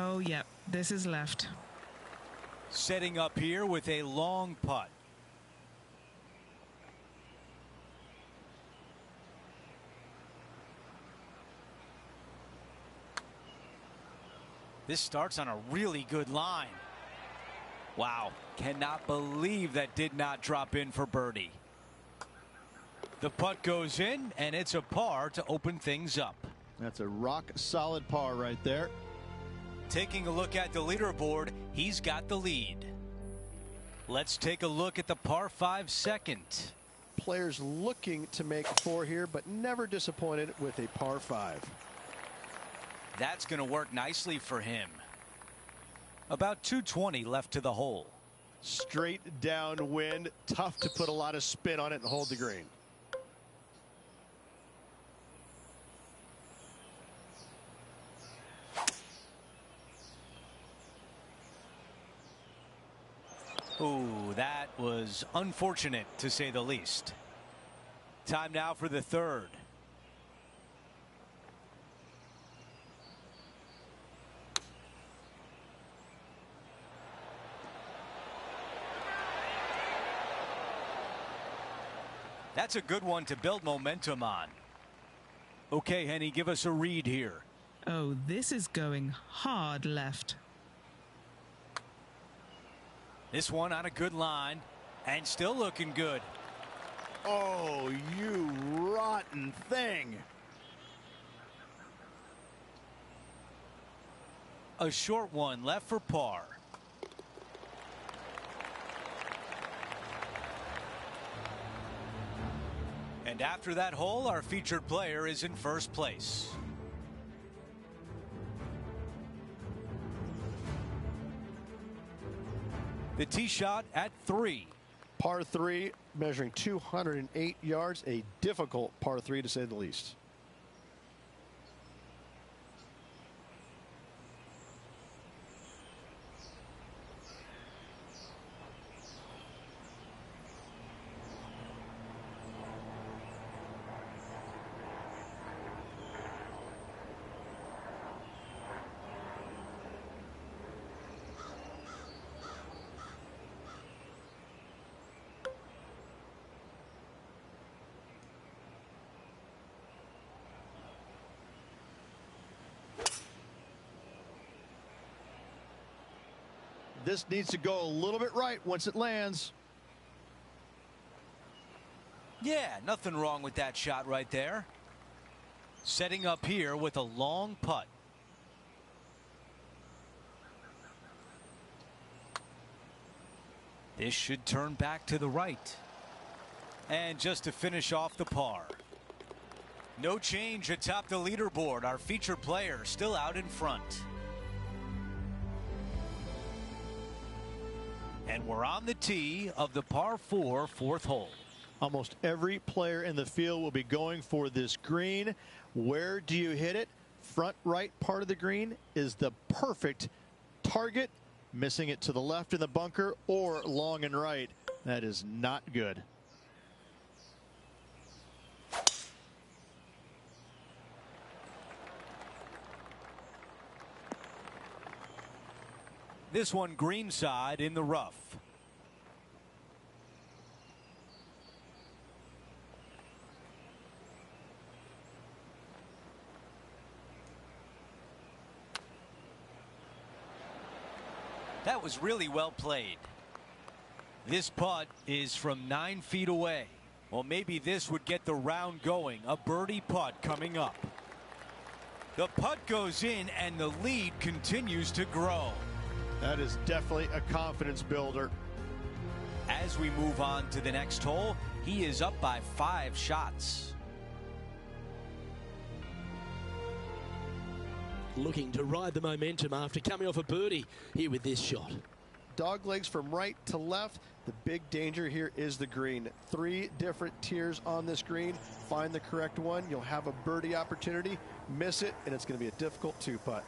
Oh, yep, this is left. Setting up here with a long putt. This starts on a really good line. Wow, cannot believe that did not drop in for birdie. The putt goes in, and it's a par to open things up. That's a rock solid par right there. Taking a look at the leaderboard, he's got the lead. Let's take a look at the par 5 second. Players looking to make 4 here, but never disappointed with a par 5. That's going to work nicely for him. About 220 left to the hole. Straight downwind, tough to put a lot of spin on it and hold the green. Ooh, that was unfortunate to say the least. Time now for the third. That's a good one to build momentum on. Okay, Henny, give us a read here. Oh, this is going hard left. This one on a good line and still looking good. Oh, you rotten thing. A short one left for par. And after that hole, our featured player is in first place. The tee shot at 3. Par 3, measuring 208 yards, a difficult par 3 to say the least. This needs to go a little bit right once it lands. Yeah, nothing wrong with that shot right there. Setting up here with a long putt. This should turn back to the right. And just to finish off the par. No change atop the leaderboard. Our featured player still out in front. And we're on the tee of the par 4 fourth hole. Almost every player in the field will be going for this green. Where do you hit it? Front right part of the green is the perfect target. Missing it to the left in the bunker or long and right. That is not good. This one greenside in the rough. That was really well played. This putt is from 9 feet away. Well, maybe this would get the round going. A birdie putt coming up. The putt goes in and the lead continues to grow. That is definitely a confidence builder. As we move on to the next hole, he is up by 5 shots. Looking to ride the momentum after coming off a birdie here with this shot. Dog legs from right to left. The big danger here is the green. 3 different tiers on this green. Find the correct one. You'll have a birdie opportunity. Miss it, and it's going to be a difficult 2-putt.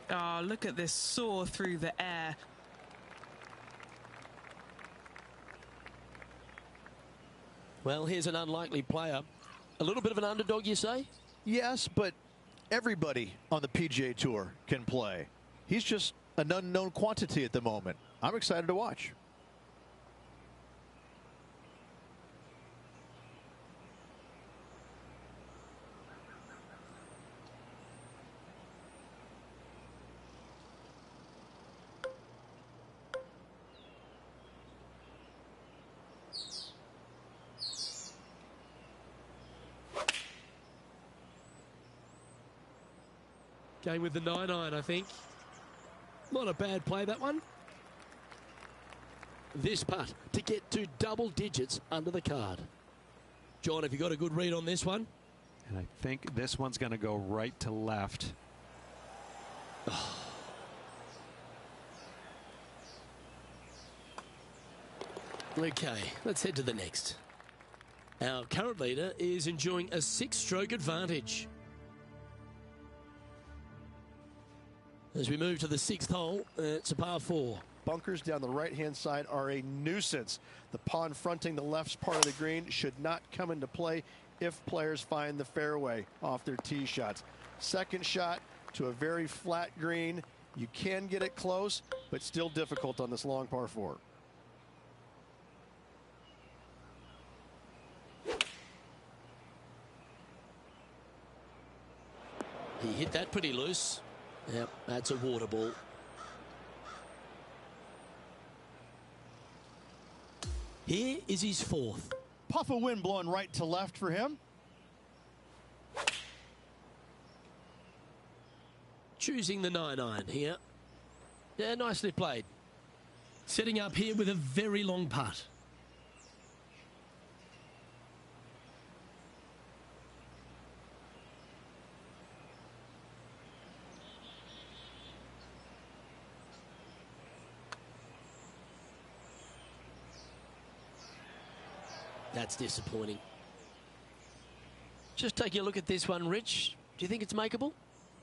Oh, look at this soar through the air. Well, here's an unlikely player. A little bit of an underdog, you say? Yes, but everybody on the PGA Tour can play. He's just an unknown quantity at the moment. I'm excited to watch. Going with the 9-iron, I think. Not a bad play, that one. This putt to get to double digits under the card. John, have you got a good read on this one? And I think this one's going to go right to left. Okay, let's head to the next. Our current leader is enjoying a 6-stroke advantage. As we move to the 6th hole, it's a par 4. Bunkers down the right-hand side are a nuisance. The pond fronting the left part of the green should not come into play if players find the fairway off their tee shots. Second shot to a very flat green. You can get it close, but still difficult on this long par 4. He hit that pretty loose. Yep, that's a water ball. Here is his 4th. Puff of wind blowing right to left for him. Choosing the 9-iron here. Yeah, nicely played. Setting up here with a very long putt. That's disappointing. Just taking a look at this one, Rich. Do you think it's makeable?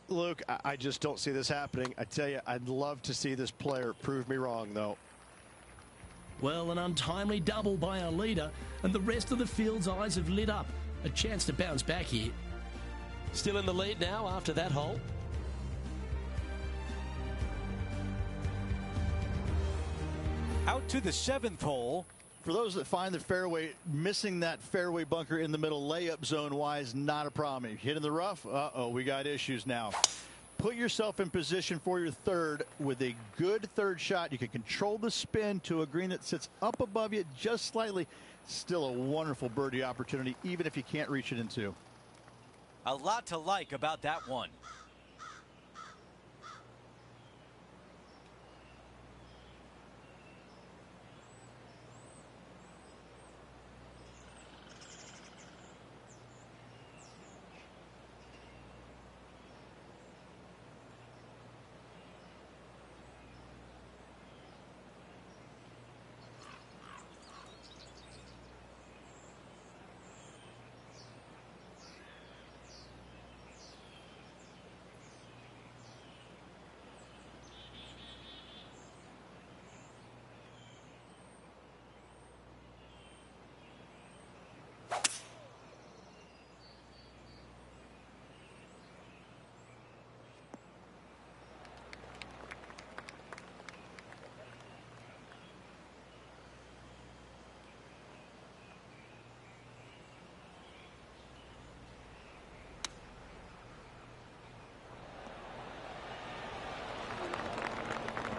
Luke, I just don't see this happening. I tell you, I'd love to see this player prove me wrong, though. Well, an untimely double by our leader, and the rest of the field's eyes have lit up. A chance to bounce back here. Still in the lead now after that hole. Out to the 7th hole. For those that find the fairway, missing that fairway bunker in the middle layup zone wise, not a problem. If you hit in the rough, we got issues now. Put yourself in position for your third with a good third shot. You can control the spin to a green that sits up above you just slightly. Still a wonderful birdie opportunity, even if you can't reach it in 2. A lot to like about that one.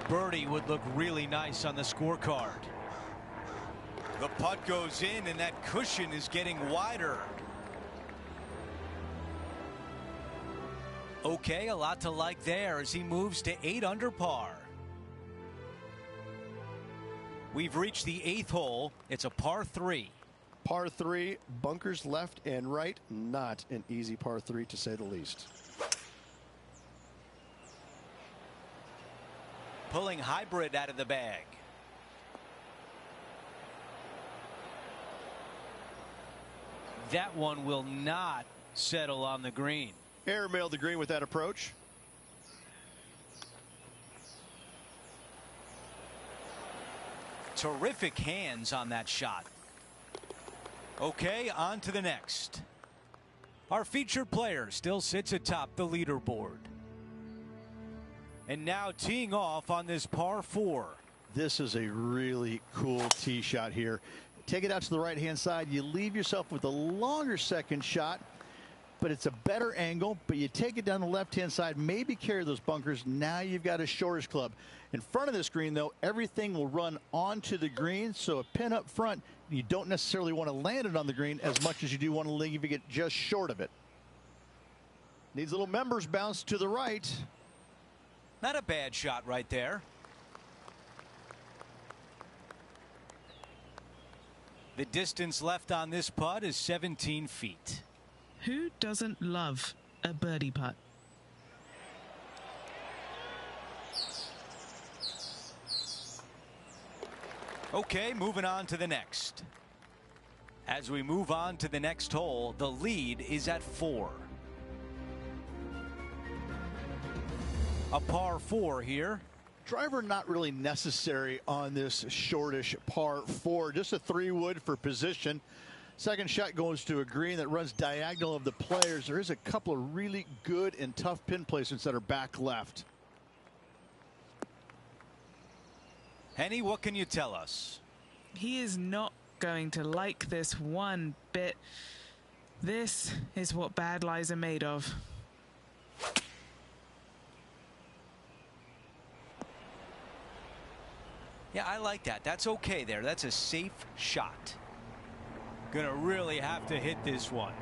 Birdie would look really nice on the scorecard. The putt goes in, and that cushion is getting wider. Okay, a lot to like there as he moves to 8 under par. We've reached the 8th hole. It's a par 3. Par 3, bunkers left and right. Not an easy par 3, to say the least. Pulling hybrid out of the bag. That one will not settle on the green. Airmailed the green with that approach. Terrific hands on that shot. Okay, on to the next. Our featured player still sits atop the leaderboard. And now teeing off on this par 4. This is a really cool tee shot here. Take it out to the right-hand side. You leave yourself with a longer second shot, but it's a better angle. But you take it down the left-hand side, maybe carry those bunkers. Now you've got a shortish club. In front of this green, though, everything will run onto the green. So a pin up front, you don't necessarily want to land it on the green as much as you do want to leave it just short of it. Needs a little members bounce to the right. Not a bad shot right there. The distance left on this putt is 17 feet. Who doesn't love a birdie putt? Okay, moving on to the next. As we move on to the next hole, the lead is at 4. A par 4 here. Driver not really necessary on this shortish par 4. Just a 3-wood for position. Second shot goes to a green that runs diagonal of the players. There is a couple of really good and tough pin placements that are back left. Henny, what can you tell us? He is not going to like this one bit. This is what bad lies are made of. Yeah, I like that. That's okay there. That's a safe shot. Gonna really have to hit this one.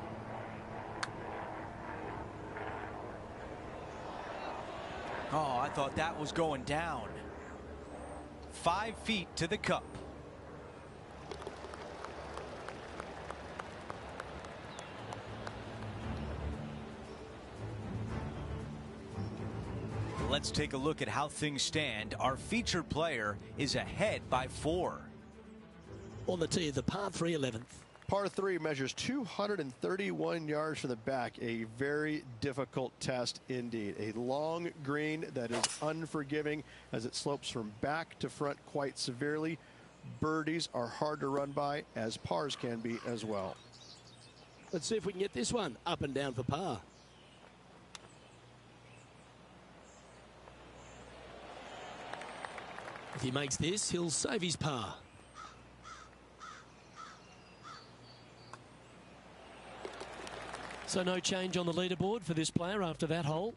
Oh, I thought that was going down. 5 feet to the cup. Let's take a look at how things stand. Our featured player is ahead by 4. On the tee of the par 3 11th. Par 3 measures 231 yards from the back. A very difficult test indeed. A long green that is unforgiving as it slopes from back to front quite severely. Birdies are hard to run by, as pars can be as well. Let's see if we can get this one up and down for par. If he makes this, he'll save his par. So no change on the leaderboard for this player after that hole.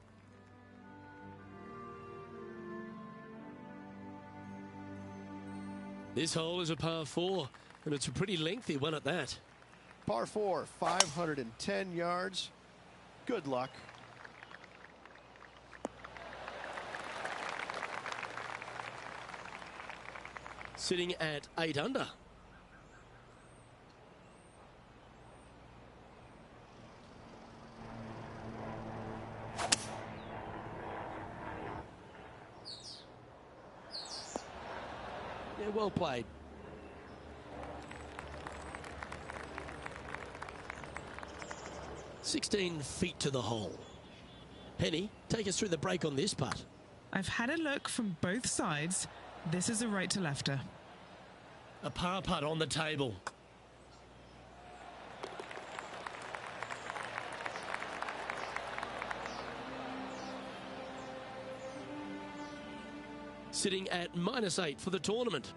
This hole is a par 4, and it's a pretty lengthy one at that. Par 4, 510 yards. Good luck. Sitting at 8 under. Yeah, well played. "16 feet to the hole." Penny, take us through the break on this putt. I've had a look from both sides. This is a right to lefter. A par putt on the table. Sitting at -8 for the tournament.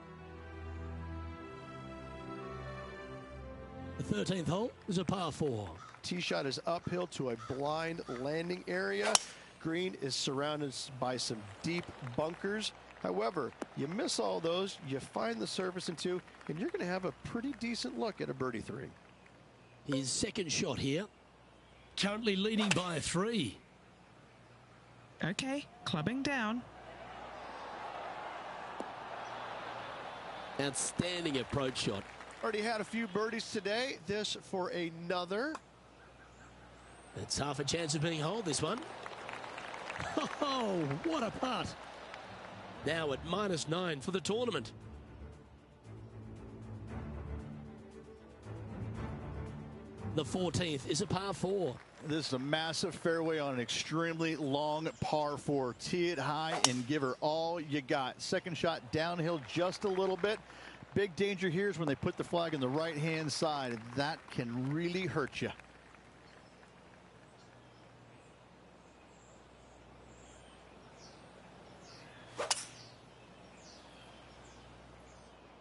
The 13th hole is a par 4. Tee shot is uphill to a blind landing area. Green is surrounded by some deep bunkers. However, you miss all those, you find the surface in 2, and you're going to have a pretty decent look at a birdie 3. His second shot here. Currently leading by 3. Okay, clubbing down. Outstanding approach shot. Already had a few birdies today. This for another. It's half a chance of being holed, this one. Oh, what a putt. Now at -9 for the tournament. The 14th is a par 4. This is a massive fairway on an extremely long par 4. Tee it high and give her all you got. Second shot downhill just a little bit. Big danger here is when they put the flag on the right-hand side. That can really hurt you.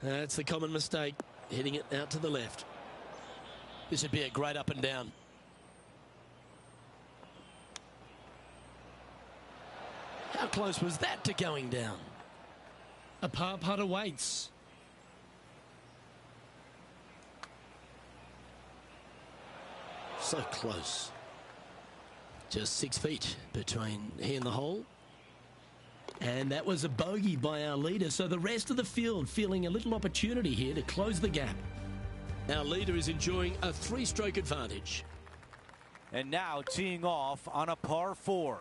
That's the common mistake, hitting it out to the left. This would be a great up and down. How close was that to going down? A par putt awaits. So close. Just 6 feet between he and the hole. And that was a bogey by our leader, so the rest of the field feeling a little opportunity here to close the gap. Our leader is enjoying a 3-stroke advantage. And now teeing off on a par 4.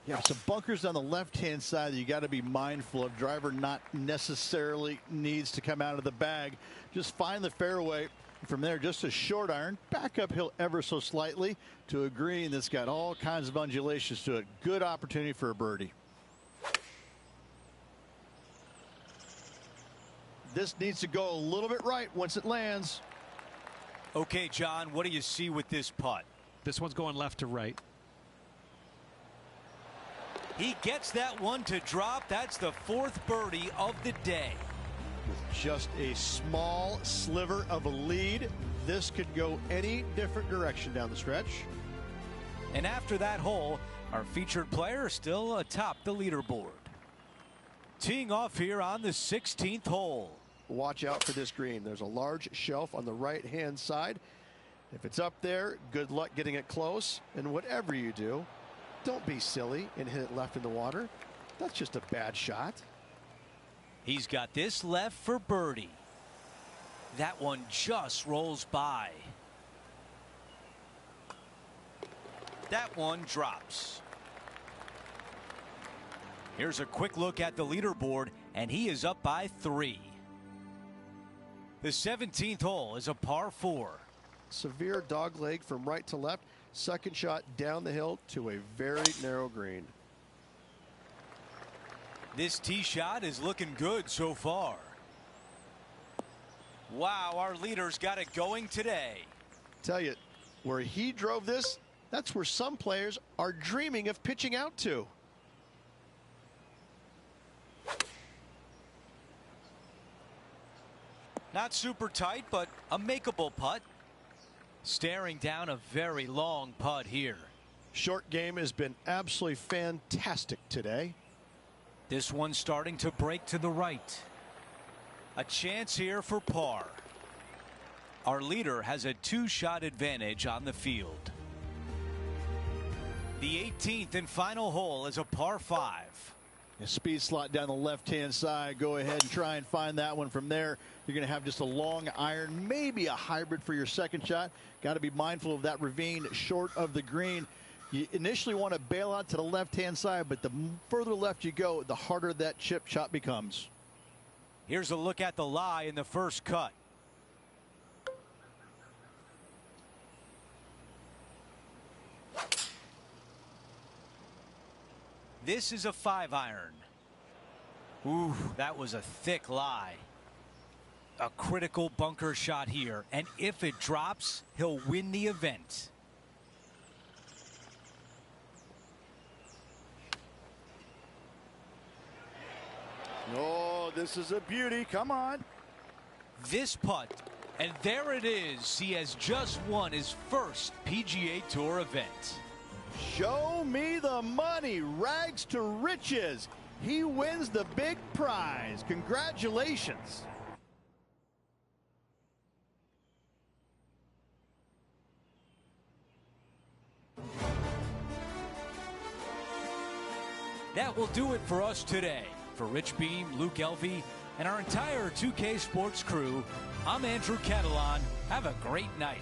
Yeah, some bunkers on the left-hand side that you got to be mindful of. Driver not necessarily needs to come out of the bag. Just find the fairway. From there, just a short iron, back uphill ever so slightly to a green that's got all kinds of undulations to it. Good opportunity for a birdie. This needs to go a little bit right once it lands. Okay, John, what do you see with this putt? This one's going left to right. He gets that one to drop. That's the 4th birdie of the day. With just a small sliver of a lead, this could go any different direction down the stretch. And after that hole, our featured player still atop the leaderboard. Teeing off here on the 16th hole. Watch out for this green. There's a large shelf on the right-hand side. If it's up there, good luck getting it close. And whatever you do, don't be silly and hit it left in the water. That's just a bad shot. He's got this left for birdie. That one just rolls by. That one drops. Here's a quick look at the leaderboard, and he is up by 3. The 17th hole is a par 4. Severe dog leg from right to left. Second shot down the hill to a very narrow green. This tee shot is looking good so far. Wow, our leader's got it going today. Tell you, where he drove this, that's where some players are dreaming of pitching out to. Not super tight, but a makeable putt. Staring down a very long putt here. Short game has been absolutely fantastic today. This one starting to break to the right. A chance here for par. Our leader has a 2-shot advantage on the field. The 18th and final hole is a par 5. A speed slot down the left-hand side. Go ahead and try and find that one. From there, you're going to have just a long iron, maybe a hybrid for your second shot. Got to be mindful of that ravine short of the green. You initially want to bail out to the left-hand side, but the further left you go, the harder that chip shot becomes. Here's a look at the lie in the first cut. This is a 5-iron. Ooh, that was a thick lie. A critical bunker shot here, and if it drops, he'll win the event. Oh, this is a beauty. Come on. This putt, and there it is. He has just won his first PGA Tour event. Show me the money. Rags to riches. He wins the big prize. Congratulations. That will do it for us today. For Rich Beam, Luke Elvey, and our entire 2K Sports crew, I'm Andrew Catalan. Have a great night.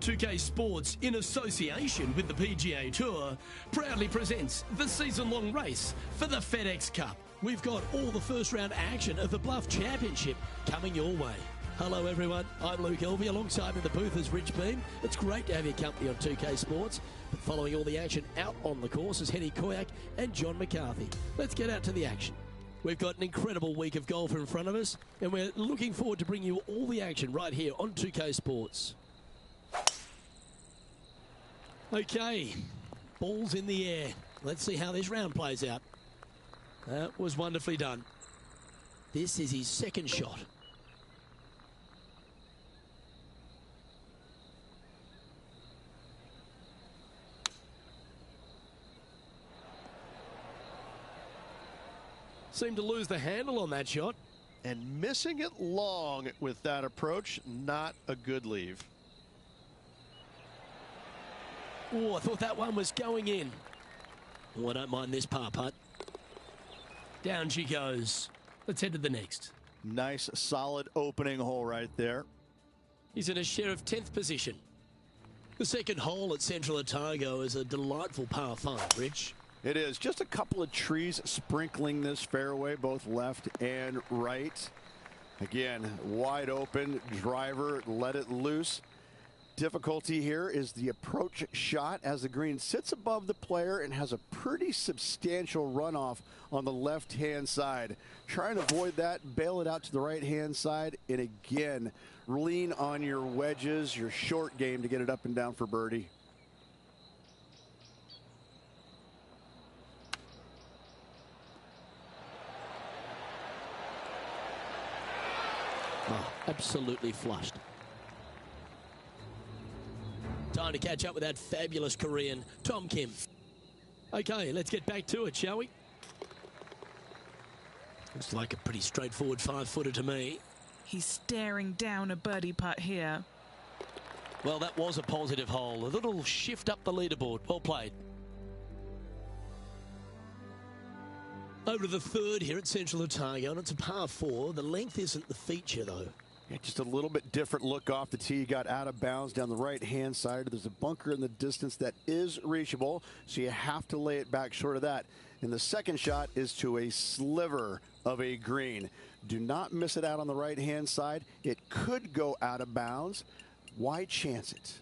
2K Sports, in association with the PGA Tour, proudly presents the season-long race for the FedEx Cup. We've got all the first-round action of the Bluff Championship coming your way. Hello everyone, I'm Luke Elvey, alongside in the booth is Rich Beam. It's great to have your company on 2K Sports. But following all the action out on the course is Henny Koyak and John McCarthy. Let's get out to the action. We've got an incredible week of golf in front of us, and we're looking forward to bringing you all the action right here on 2K Sports. Okay, balls in the air. Let's see how this round plays out. That was wonderfully done. This is his second shot. Seemed to lose the handle on that shot. And missing it long with that approach, not a good leave. Oh, I thought that one was going in. Oh, I don't mind this par putt. Down she goes. Let's head to the next. Nice, solid opening hole right there. He's in a share of 10th position. The second hole at Central Otago is a delightful par 5, Rich. It is just a couple of trees sprinkling this fairway, both left and right. Again, wide open driver, let it loose. Difficulty here is the approach shot as the green sits above the player and has a pretty substantial runoff on the left-hand side. Trying to avoid that, bail it out to the right-hand side, and again, lean on your wedges, your short game to get it up and down for birdie. Oh, absolutely flushed. Time to catch up with that fabulous Korean, Tom Kim. Okay, let's get back to it, shall we? Looks like a pretty straightforward 5-footer to me. He's staring down a birdie putt here. Well, that was a positive hole. A little shift up the leaderboard. Well played. Over to the third here at Central Otago, and it's a par 4. The length isn't the feature, though. Yeah, just a little bit different look off the tee. Got out of bounds down the right-hand side. There's a bunker in the distance that is reachable, so you have to lay it back short of that. And the second shot is to a sliver of a green. Do not miss it out on the right-hand side. It could go out of bounds. Why chance it?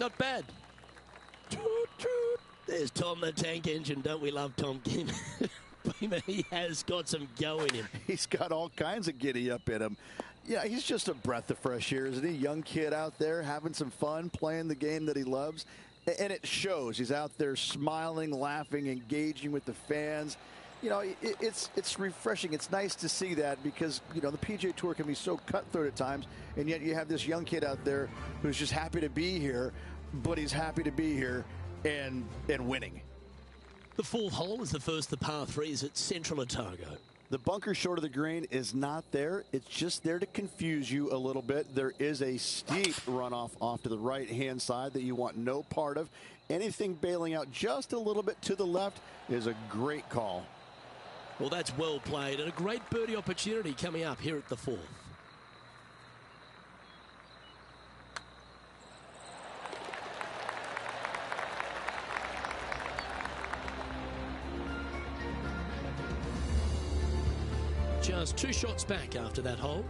Not bad. Toot, toot. There's Tom the Tank Engine. Don't we love Tom Kim? He has got some go in him. He's got all kinds of giddy up in him. Yeah, he's just a breath of fresh air, isn't he? Young kid out there having some fun, playing the game that he loves. And it shows. He's out there smiling, laughing, engaging with the fans. You know, it's refreshing. It's nice to see that because, you know, the PGA Tour can be so cutthroat at times, and yet you have this young kid out there who's just happy to be here, but he's happy to be here and winning. The fourth hole is the first of the par 3s at Central Otago. The bunker short of the green is not there. It's just there to confuse you a little bit. There is a steep runoff off to the right-hand side that you want no part of. Anything bailing out just a little bit to the left is a great call. Well, that's well played, and a great birdie opportunity coming up here at the fourth. Just 2 shots back after that hole.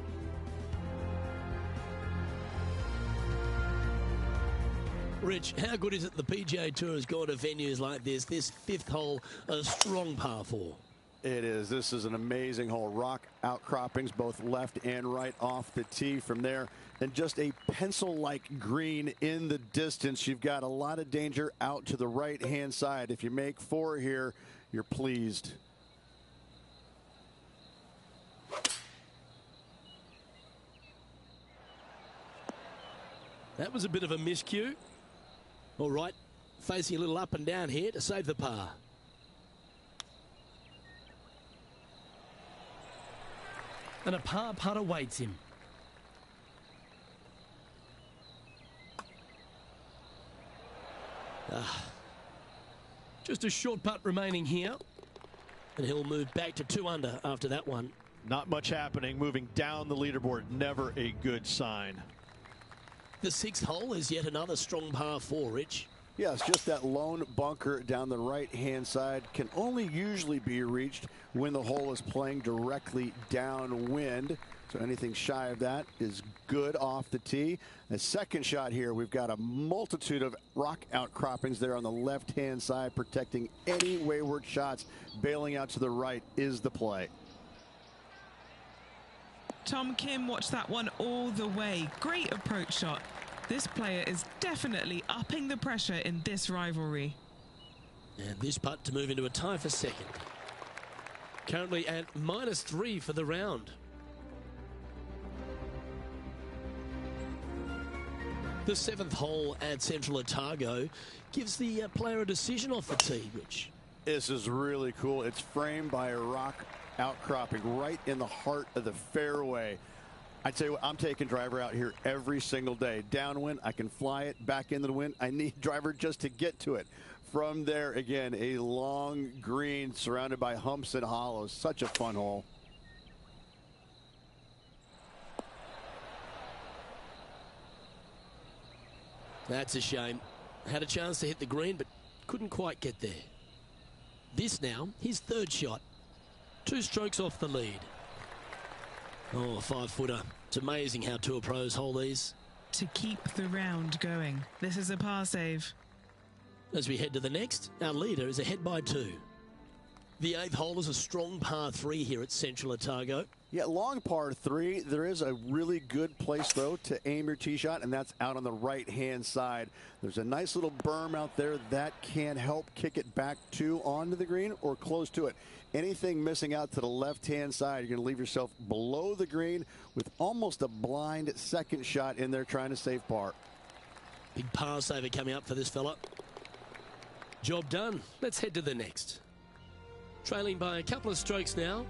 Rich, how good is it the PGA Tour has gone to venues like this? This fifth hole, a strong par 4. It is. This is an amazing hole. Rock outcroppings both left and right off the tee from there. And just a pencil-like green in the distance. You've got a lot of danger out to the right-hand side. If you make 4 here, you're pleased. That was a bit of a miscue. All right, facing a little up and down here to save the par. And a par putt awaits him. Just a short putt remaining here. And he'll move back to 2 under after that one. Not much happening. Moving down the leaderboard, never a good sign. The 6th hole is yet another strong par 4, Rich. Yes, just that lone bunker down the right-hand side can only usually be reached when the hole is playing directly downwind. So anything shy of that is good off the tee. The second shot here, we've got a multitude of rock outcroppings there on the left-hand side, protecting any wayward shots. Bailing out to the right is the play. Tom Kim watched that one all the way. Great approach shot. This player is definitely upping the pressure in this rivalry. And this putt to move into a tie for second. Currently at -3 for the round. The 7th hole at Central Otago gives the player a decision off the tee, Rich. This is really cool. It's framed by a rock outcropping right in the heart of the fairway. I tell you what, I'm taking driver out here every single day. Downwind, I can fly it back into the wind. I need driver just to get to it. From there, again, a long green surrounded by humps and hollows. Such a fun hole. That's a shame. Had a chance to hit the green, but couldn't quite get there. This now, his 3rd shot. 2 strokes off the lead. Oh, a 5-footer. It's amazing how tour pros hold these. To keep the round going. This is a par save. As we head to the next, our leader is ahead by 2. The 8th hole is a strong par 3 here at Central Otago. Yeah, long par 3. There is a really good place, though, to aim your tee shot, and that's out on the right-hand side. There's a nice little berm out there that can help kick it back to onto the green or close to it. Anything missing out to the left-hand side, you're going to leave yourself below the green with almost a blind second shot in there trying to save par. Big par saver coming up for this fella. Job done. Let's head to the next. Trailing by a couple of strokes now.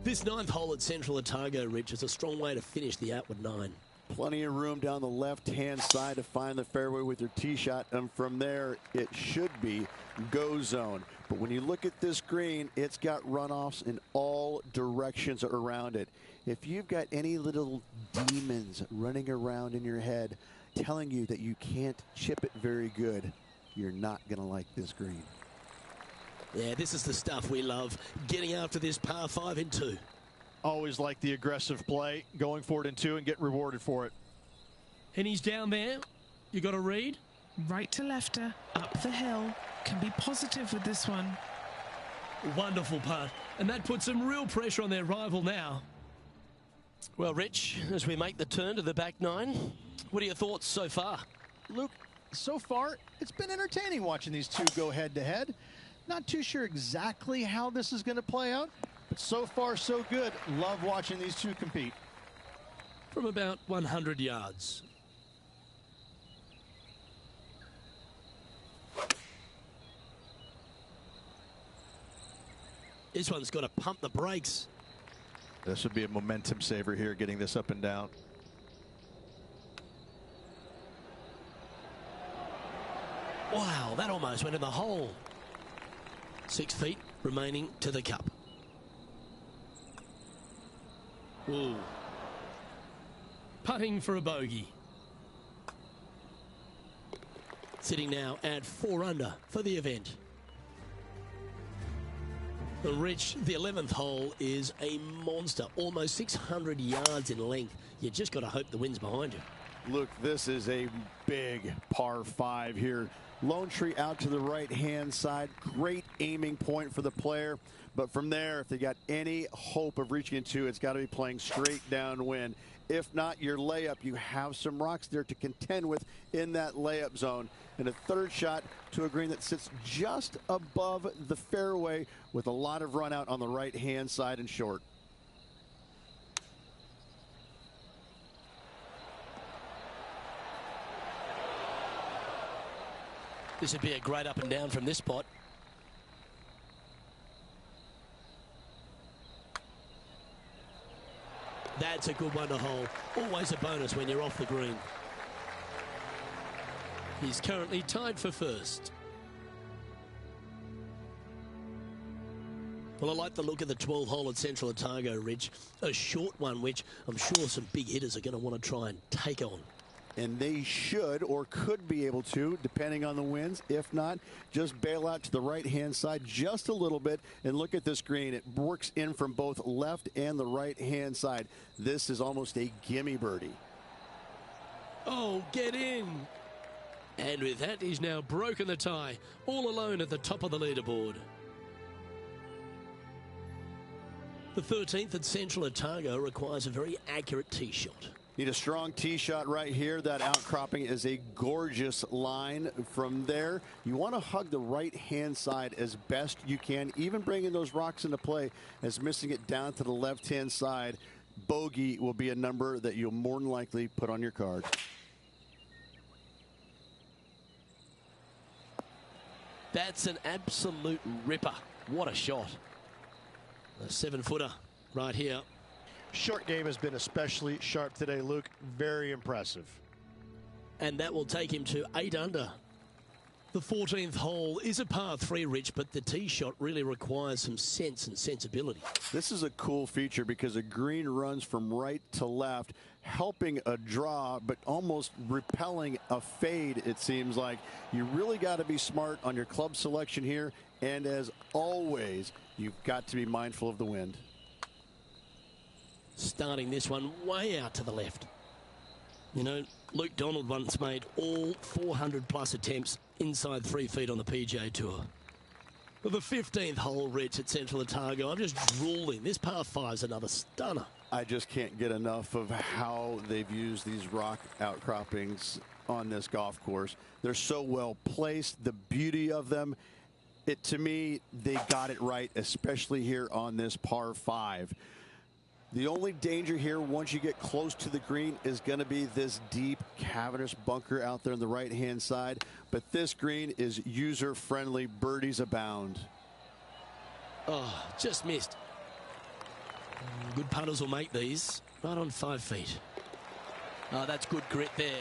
This 9th hole at Central Otago, Rich, is a strong way to finish the outward 9. Plenty of room down the left-hand side to find the fairway with your tee shot, and from there it should be go zone. But when you look at this green, it's got runoffs in all directions around it. If you've got any little demons running around in your head telling you that you can't chip it very good, you're not going to like this green. Yeah, this is the stuff we love, getting after this par 5 in 2. Always like the aggressive play, going for it in 2 and getting rewarded for it. And he's down there. You got a read? Right to lefter, up the hill. Can be positive with this one. Wonderful putt. And that puts some real pressure on their rival now. Well, Rich, as we make the turn to the back 9, what are your thoughts so far? Luke, so far, it's been entertaining watching these two go head-to-head. Not too sure exactly how this is going to play out, but so far, so good. Love watching these two compete. From about 100 yards. This one's got to pump the brakes. This would be a momentum saver here, getting this up and down. Wow, that almost went in the hole. 6 feet remaining to the cup. Ooh. Putting for a bogey. Sitting now at 4 under for the event. Rich, the 11th hole is a monster, almost 600 yards in length. You just got to hope the wind's behind you. Luke, this is a big par 5 here. Lone tree out to the right-hand side. Great aiming point for the player. But from there, if they got any hope of reaching into, it's got to be playing straight downwind. If not, your layup, you have some rocks there to contend with in that layup zone. And a third shot to a green that sits just above the fairway with a lot of run out on the right-hand side and short. This would be a great up and down from this spot. That's a good one to hole. Always a bonus when you're off the green. He's currently tied for first. Well, I like the look of the 12th hole at Central Otago, Rich. A short one, which I'm sure some big hitters are going to want to try and take on. And they should or could be able to, depending on the winds. If not, just bail out to the right-hand side just a little bit and look at this green. It works in from both left and the right-hand side. This is almost a gimme birdie. Oh, get in. And with that, he's now broken the tie, all alone at the top of the leaderboard. The 13th at Central Otago requires a very accurate tee shot. Need a strong tee shot right here. That outcropping is a gorgeous line. From there, you want to hug the right-hand side as best you can, even bringing those rocks into play, as missing it down to the left-hand side. Bogey will be a number that you'll more than likely put on your card. That's an absolute ripper. What a shot. A 7-footer right here. Short game has been especially sharp today, Luke. Very impressive. And that will take him to 8 under. The 14th hole is a par 3, Rich, but the tee shot really requires some sense and sensibility. This is a cool feature because a green runs from right to left, helping a draw, but almost repelling a fade, it seems like. You really got to be smart on your club selection here. And as always, you've got to be mindful of the wind. Starting this one way out to the left. You know, Luke Donald once made all 400-plus attempts inside 3 feet on the PGA Tour. But the 15th hole, Rich, at Central Otago, I'm just drooling. This par 5's another stunner. I just can't get enough of how they've used these rock outcroppings on this golf course. They're so well placed, the beauty of them. To me, they got it right, especially here on this par 5. The only danger here once you get close to the green is going to be this deep cavernous bunker out there on the right-hand side. But this green is user-friendly. Birdies abound. Oh, just missed. Good putters will make these. Right on 5 feet. Oh, that's good grit there.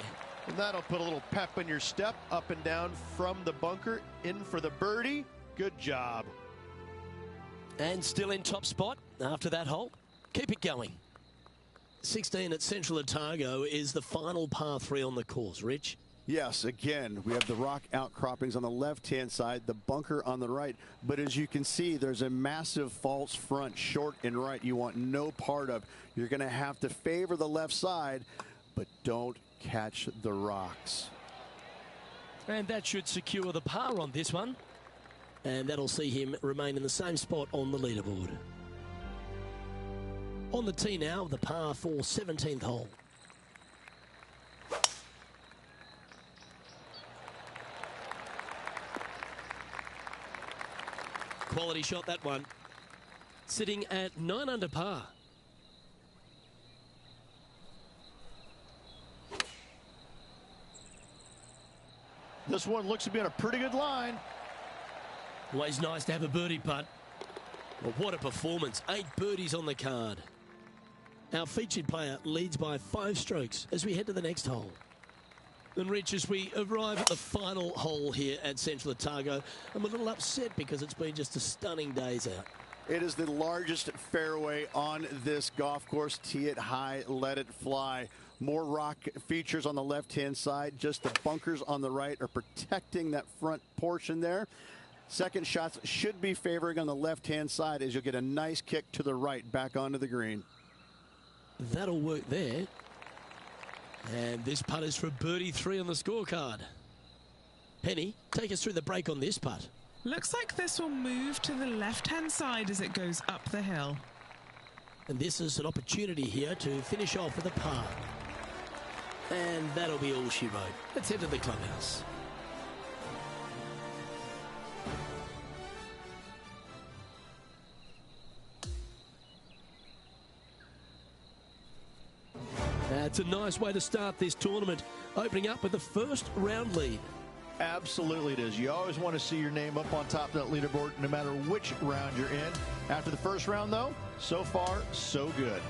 And that'll put a little pep in your step, up and down from the bunker, in for the birdie. Good job. And still in top spot after that hole. Keep it going. 16 at Central Otago is the final par 3 on the course. Rich? Yes, again, we have the rock outcroppings on the left-hand side, the bunker on the right. But as you can see, there's a massive false front, short and right, you want no part of. You're going to have to favor the left side, but don't catch the rocks. And that should secure the par on this one. And that'll see him remain in the same spot on the leaderboard. On the tee now, the par 4 17th hole. Quality shot, that one. Sitting at 9 under par. This one looks to be on a pretty good line. Always nice to have a birdie putt. Well, what a performance. 8 birdies on the card. Our featured player leads by 5 strokes as we head to the next hole. And Rich, as we arrive at the final hole here at Central Otago, I'm a little upset because it's been just a stunning days out. It is the largest fairway on this golf course. Tee it high, let it fly. More rock features on the left-hand side. Just the bunkers on the right are protecting that front portion there. Second shots should be favoring on the left-hand side as you'll get a nice kick to the right back onto the green. That'll work there. And this putt is for a birdie 3 on the scorecard. Penny, take us through the break on this putt. Looks like this will move to the left-hand side as it goes up the hill. And this is an opportunity here to finish off with a par. And that'll be all she wrote. Let's head to the clubhouse. That's a nice way to start this tournament, opening up with the first round lead. Absolutely it is. You always want to see your name up on top of that leaderboard, no matter which round you're in. After the first round, though, so far, so good.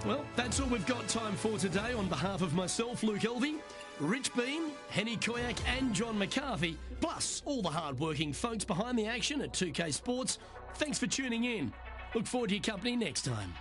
Well, that's all we've got time for today. On behalf of myself, Luke Elvey, Rich Beam, Henny Koyak and John McCarthy, plus all the hard-working folks behind the action at 2K Sports, thanks for tuning in. Look forward to your company next time.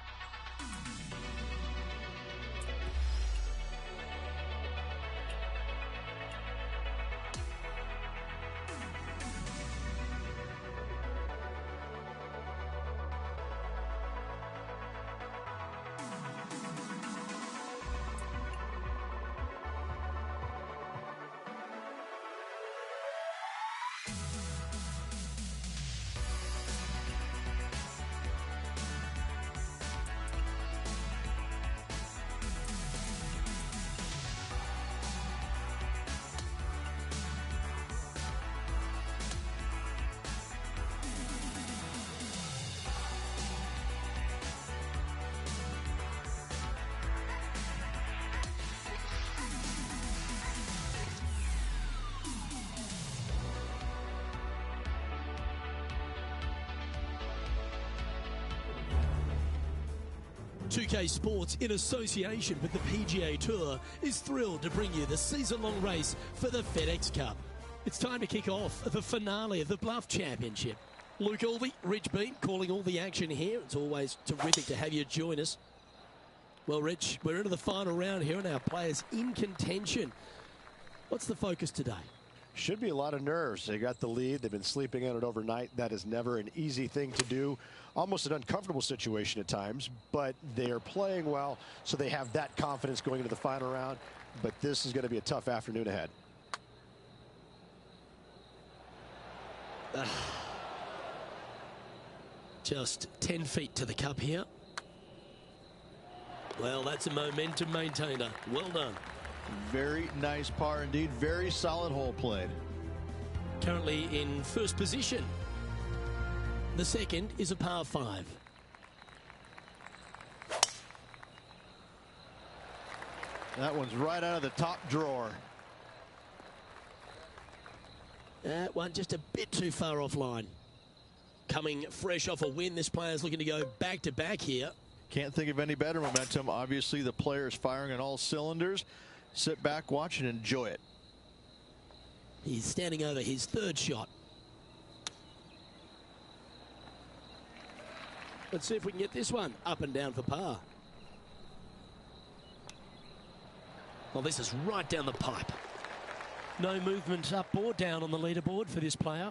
UK Sports, in association with the PGA Tour, is thrilled to bring you the season-long race for the FedEx Cup. It's time to kick off the finale of the Bluff Championship. Luke Elvey, Rich Beam, calling all the action here. It's always terrific to have you join us. Well, Rich, we're into the final round here and our players in contention. What's the focus today? Should be a lot of nerves. They got the lead. They've been sleeping on it overnight. That is never an easy thing to do. Almost an uncomfortable situation at times, but they are playing well, so they have that confidence going into the final round. But this is going to be a tough afternoon ahead. Just 10 feet to the cup here. Well, that's a momentum maintainer. Well done. Very nice par indeed. Very solid hole played. Currently in first position. The second is a par 5. That one's right out of the top drawer. That one just a bit too far offline. Coming fresh off a win, this player's looking to go back-to-back here. Can't think of any better momentum. Obviously, the player is firing on all cylinders. Sit back, watch, and enjoy it. He's standing over his third shot. Let's see if we can get this one up and down for par. Well, this is right down the pipe. No movement up or down on the leaderboard for this player.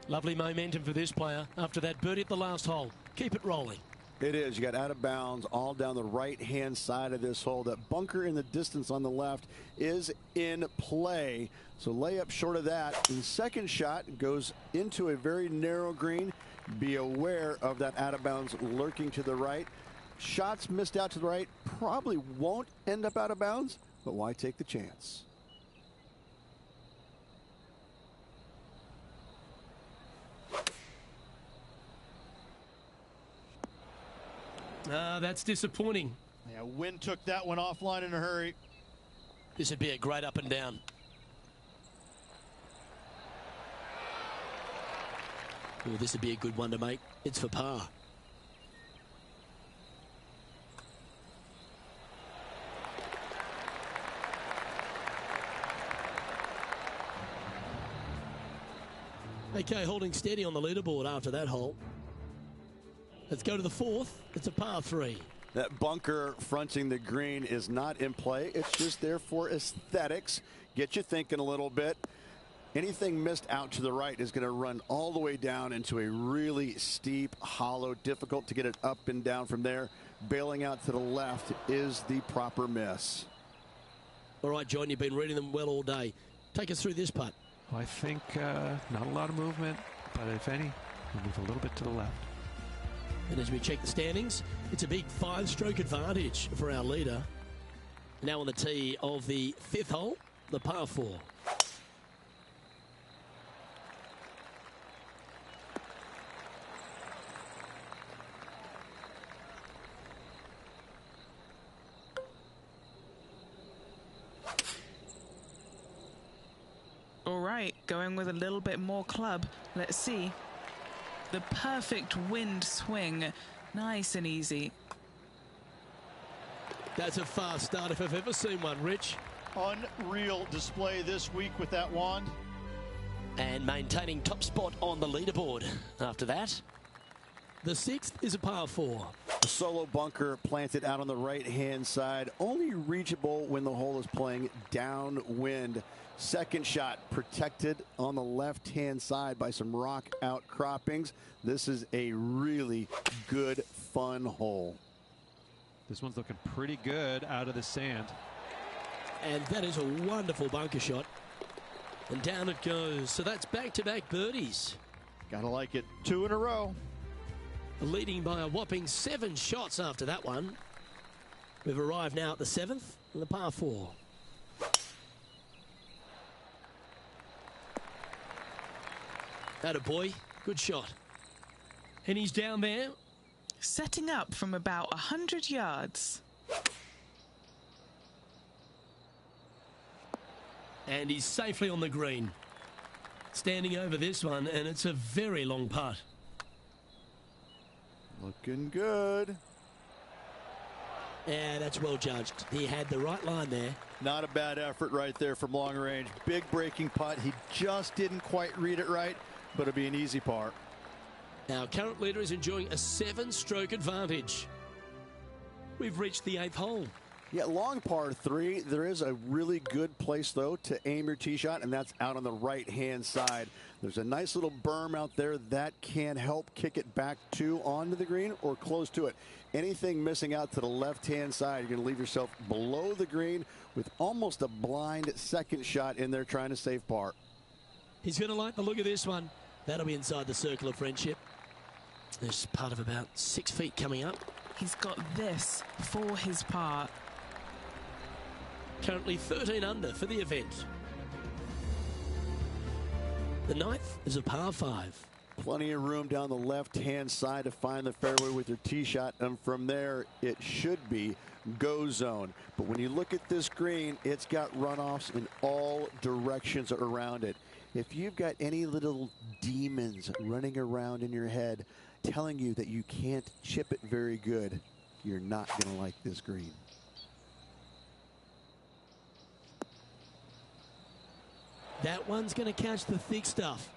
Lovely momentum for this player after that birdie at the last hole. Keep it rolling. It is. You got out of bounds all down the right-hand side of this hole. That bunker in the distance on the left is in play. So layup short of that. The second shot goes into a very narrow green. Be aware of that out of bounds lurking to the right. Shots missed out to the right probably won't end up out of bounds, but why take the chance? That's disappointing. Yeah, wind took that one offline in a hurry. This would be a great up and down. Oh, this would be a good one to make. It's for par. Okay, holding steady on the leaderboard after that hole. Let's go to the fourth. It's a par 3. That bunker fronting the green is not in play. It's just there for aesthetics. Get you thinking a little bit. Anything missed out to the right is going to run all the way down into a really steep hollow. Difficult to get it up and down from there. Bailing out to the left is the proper miss. All right, John, you've been reading them well all day. Take us through this putt. Well, I think not a lot of movement, but if any, we'll move a little bit to the left. And as we check the standings, it's a big 5-stroke advantage for our leader. Now on the tee of the 5th hole, the par 4. All right, going with a little bit more club. Let's see. The perfect wind swing. Nice and easy. That's a fast start if I've ever seen one, Rich. Unreal display this week with that wand. And maintaining top spot on the leaderboard after that. The 6th is a par 4. A solo bunker planted out on the right-hand side, only reachable when the hole is playing downwind. Second shot protected on the left-hand side by some rock outcroppings. This is a really good, fun hole. This one's looking pretty good out of the sand. And that is a wonderful bunker shot. And down it goes. So that's back-to-back birdies. Gotta like it. 2 in a row. Leading by a whopping 7 shots after that one. We've arrived now at the 7th and the par 4. Attaboy, good shot. And he's down there. Setting up from about 100 yards. And he's safely on the green. Standing over this one, and it's a very long putt. Looking good. Yeah, that's well judged. He had the right line there. Not a bad effort right there from long range. Big breaking putt. He just didn't quite read it right, but it'll be an easy par. Our current leader is enjoying a 7-stroke advantage. We've reached the 8th hole. Yeah, long par 3. There is a really good place, though, to aim your tee shot, and that's out on the right-hand side. There's a nice little berm out there that can help kick it back to onto the green or close to it. Anything missing out to the left-hand side, you're going to leave yourself below the green with almost a blind second shot in there trying to save par. He's going to like the look of this one. That'll be inside the circle of friendship. There's part of about 6 feet coming up. He's got this for his par. Currently 13 under for the event. The 9th is a par 5. Plenty of room down the left-hand side to find the fairway with your tee shot, and from there it should be go zone. But when you look at this green, it's got runoffs in all directions around it. If you've got any little demons running around in your head telling you that you can't chip it very good, you're not going to like this green. That one's going to catch the thick stuff.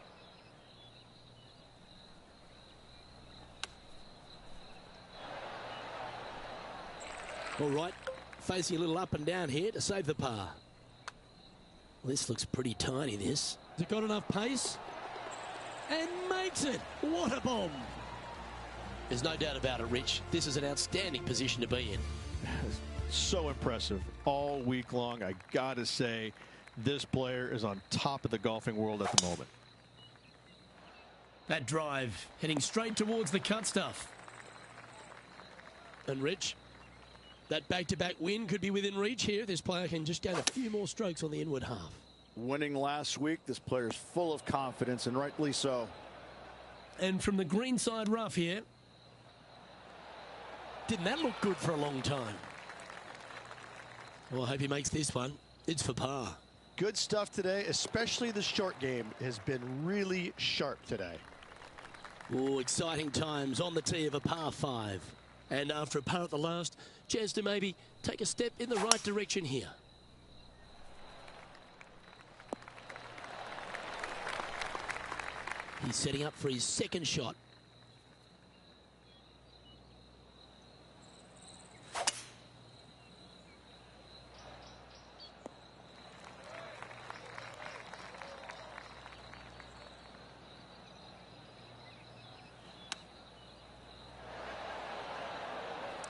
All right, facing a little up and down here to save the par. This looks pretty tiny, this. Has it got enough pace? And makes it. What a bomb. There's no doubt about it, Rich. This is an outstanding position to be in. So impressive all week long. I gotta say, this player is on top of the golfing world at the moment. That drive heading straight towards the cut stuff. And Rich, that back-to-back win could be within reach here. This player can just gain a few more strokes on the inward half. Winning last week, this player's full of confidence, and rightly so. And from the green side rough here, didn't that look good for a long time? Well, I hope he makes this one. It's for par. Good stuff today, especially the short game has been really sharp today. Oh, exciting times on the tee of a par 5. And after a par at the last, chance to maybe take a step in the right direction here. He's setting up for his second shot.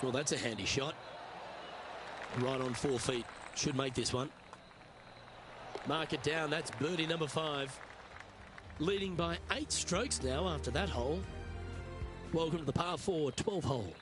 Well, that's a handy shot. Right on 4 feet. Should make this one. Mark it down. That's birdie number 5. Leading by 8 strokes now after that hole. Welcome to the par 4 12 hole.